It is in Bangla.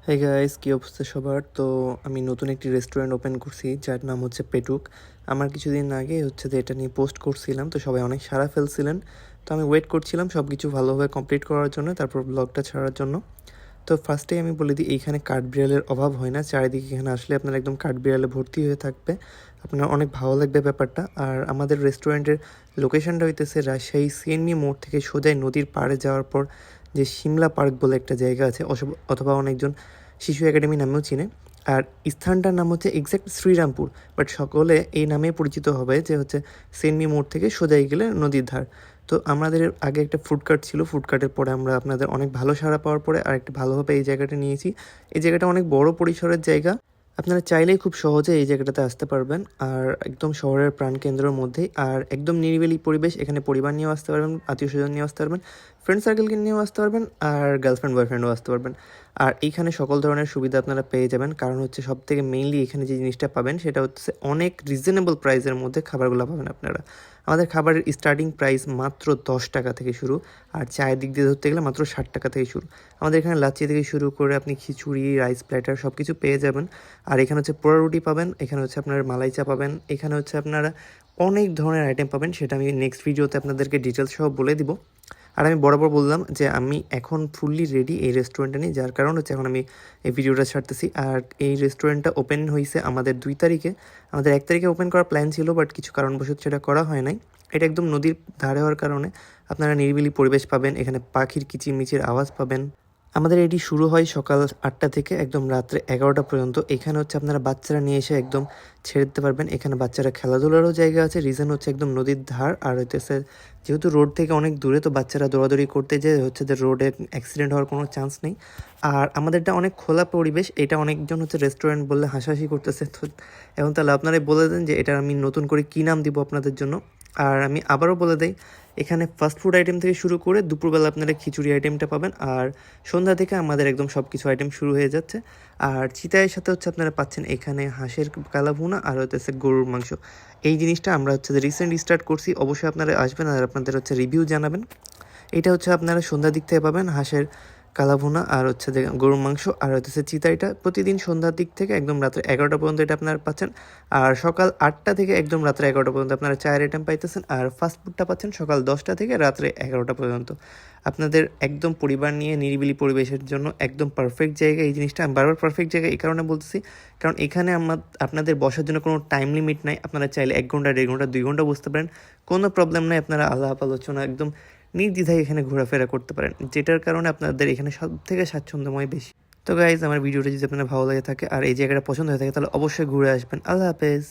হাই গাইস, কী অবস্থা সবার? তো আমি নতুন একটি রেস্টুরেন্ট ওপেন করছি যার নাম হচ্ছে পেটুক। আমার কিছুদিন আগে হচ্ছে যে এটা নিয়ে পোস্ট করছিলাম, তো সবাই অনেক সাড়া ফেলছিলেন। তো আমি ওয়েট করছিলাম সব কিছু ভালোভাবে কমপ্লিট করার জন্য, তারপর ব্লগটা ছাড়ার জন্য। তো ফার্স্টেই আমি বলে দিই, এইখানে কাঠবিড়ালের অভাব হয় না। চারিদিকে এখানে আসলে আপনার একদম কাঠবিড়ালে ভর্তি হয়ে থাকবে, আপনার অনেক ভালো লাগবে ব্যাপারটা। আর আমাদের রেস্টুরেন্টের লোকেশনটা হইতেছে রাজশাহী সিএনবি মোড় থেকে সোজাই নদীর পাড়ে যাওয়ার পর যে সিমলা পার্ক বলে একটা জায়গা আছে, অথবা অনেকজন শিশু একাডেমি নামেও চিনে। আর স্থানটার নাম হচ্ছে এক্স্যাক্ট শ্রীরামপুর, বাট সকলে এই নামে পরিচিত হবে যে হচ্ছে সিএনবি মোড় থেকে সোজাই গেলে নদীর ধার। তো আমাদের আগে একটা ফুড কার্ট ছিল, ফুড কার্টের পরে আমরা আপনাদের অনেক ভালো সাড়া পাওয়ার পরে আরেকটা ভালোভাবে এই জায়গাটা নিয়েছি। এই জায়গাটা অনেক বড় পরিসরের জায়গা, আপনারা চাইলেই খুব সহজে এই জায়গাটাতে আসতে পারবেন। আর একদম শহরের প্রাণকেন্দ্রের মধ্যেই, আর একদম নিরিবিলি পরিবেশ। এখানে পরিবার নিয়েও আসতে পারবেন, আত্মীয় স্বজন নিয়েও আসতে পারবেন, ফ্রেন্ড সার্কেলকে নিয়েও আসতে পারবেন, আর গার্লফ্রেন্ড বয়ফ্রেন্ডও আসতে পারবেন। আর এইখানে সকল ধরনের সুবিধা আপনারা পেয়ে যাবেন, কারণ হচ্ছে সব থেকে মেইনলি এখানে যে জিনিসটা পাবেন সেটা হচ্ছে অনেক রিজনেবল প্রাইসের মধ্যে খাবারগুলো পাবেন আপনারা। আমাদের খাবারের স্টার্টিং প্রাইস মাত্র 10 টাকা থেকে শুরু, আর চায়ের দিক দিয়ে ধরতে গেলে মাত্র 60 টাকা থেকে শুরু। আমাদের এখানে লাচ্ছি থেকে শুরু করে আপনি খিচুড়ি, রাইস প্ল্যাটার সব কিছু পেয়ে যাবেন। আর এখানে হচ্ছে পোড়া রুটি পাবেন, এখানে হচ্ছে আপনার মালাই চা পাবেন, এখানে হচ্ছে আপনারা অনেক ধরনের আইটেম পাবেন। সেটা আমি নেক্সট ভিডিওতে আপনাদেরকে ডিটেলস সহ বলে দিব। আর আমি বরাবর বললাম যে আমি এখন ফুললি রেডি এই রেস্টুরেন্টে নিয়ে, যার কারণ হচ্ছে এখন আমি এই ভিডিওটা ছাড়তেছি। আর এই রেস্টুরেন্টটা ওপেন হয়েছে আমাদের 2 তারিখে। আমাদের 1 তারিখে ওপেন করার প্ল্যান ছিল, বাট কিছু কারণবশত সেটা করা হয় নাই। এটা একদম নদীর ধারে হওয়ার কারণে আপনারা নিরিবিলি পরিবেশ পাবেন, এখানে পাখির কিচিরমিচির আওয়াজ পাবেন। আমাদের এটি শুরু হয় সকাল 8টা থেকে একদম রাত্রে 11টা পর্যন্ত। এখানে হচ্ছে আপনারা বাচ্চারা নিয়ে এসে একদম ছেড়ে দিতে পারবেন। এখানে বাচ্চারা খেলাধুলারও জায়গা আছে, রিজন হচ্ছে একদম নদীর ধার। আর হইতেছে যেহেতু রোড থেকে অনেক দূরে, তো বাচ্চারা দৌড়াদৌড়ি করতে যেয়ে হচ্ছে যে রোডে অ্যাক্সিডেন্ট হওয়ার কোনো চান্স নেই। আর আমাদেরটা অনেক খোলা পরিবেশ। এটা অনেকজন হচ্ছে রেস্টুরেন্ট বললে হাসাহাসি করতেছে, তো এখন তাহলে আপনারাই বলে দেন যে এটা আমি নতুন করে কী নাম দিব আপনাদের জন্য। আর আমি আবারও বলে দেই, এখানে ফাস্ট ফুড আইটেম থেকে শুরু করে দুপুরবেলা আপনারা খিচুড়ি আইটেমটা পাবেন, আর সন্ধ্যা থেকে আমাদের একদম সব কিছু আইটেম শুরু হয়ে যাচ্ছে। আর চিতায়ের সাথে হচ্ছে আপনারা পাচ্ছেন এখানে হাঁসের কালা ভুনা আর হচ্ছে গরুর মাংস। এই জিনিসটা আমরা হচ্ছে যে রিসেন্ট স্টার্ট করছি, অবশ্যই আপনারা আসবেন আর আপনাদের হচ্ছে রিভিউ জানাবেন। এটা হচ্ছে আপনারা সন্ধ্যার দিক থেকে পাবেন হাঁসের কালাভুনা আর হচ্ছে যে গরুর মাংস, আর হচ্ছে চিতাইটা প্রতিদিন সন্ধ্যার দিক থেকে একদম রাত্রে 11টা পর্যন্ত এটা আপনারা পাচ্ছেন। আর সকাল 8টা থেকে একদম রাত্রে 11টা পর্যন্ত আপনারা চায়ের আইটেম পাইতেছেন। আর ফাস্টফুডটা পাচ্ছেন সকাল 10টা থেকে রাত্রে 11টা পর্যন্ত। আপনাদের একদম পরিবার নিয়ে নিরিবিলি পরিবেশের জন্য একদম পারফেক্ট জায়গা এই জিনিসটা। আমি বারবার পারফেক্ট জায়গা এই কারণে বলতেছি, কারণ এখানে আপনাদের বসার জন্য কোনো টাইম লিমিট নাই। আপনারা চাইলে 1 ঘন্টা, 1.5 ঘন্টা, 2 ঘন্টা বসতে পারেন, কোনো প্রবলেম নাই। আপনারা আলাপ আলোচনা একদম নির্দ্বিধায় এখানে ঘোরাফেরা করতে পারেন, যেটার কারণে আপনাদের এখানে সব থেকে স্বাচ্ছন্দ্যময় বেশি। তো গাইজ, আমার ভিডিওটা যদি আপনার ভালো লাগে থাকে আর এই জায়গাটা পছন্দ হয়ে থাকে, তাহলে অবশ্যই ঘুরে আসবেন। আল্লাহ হাফেজ।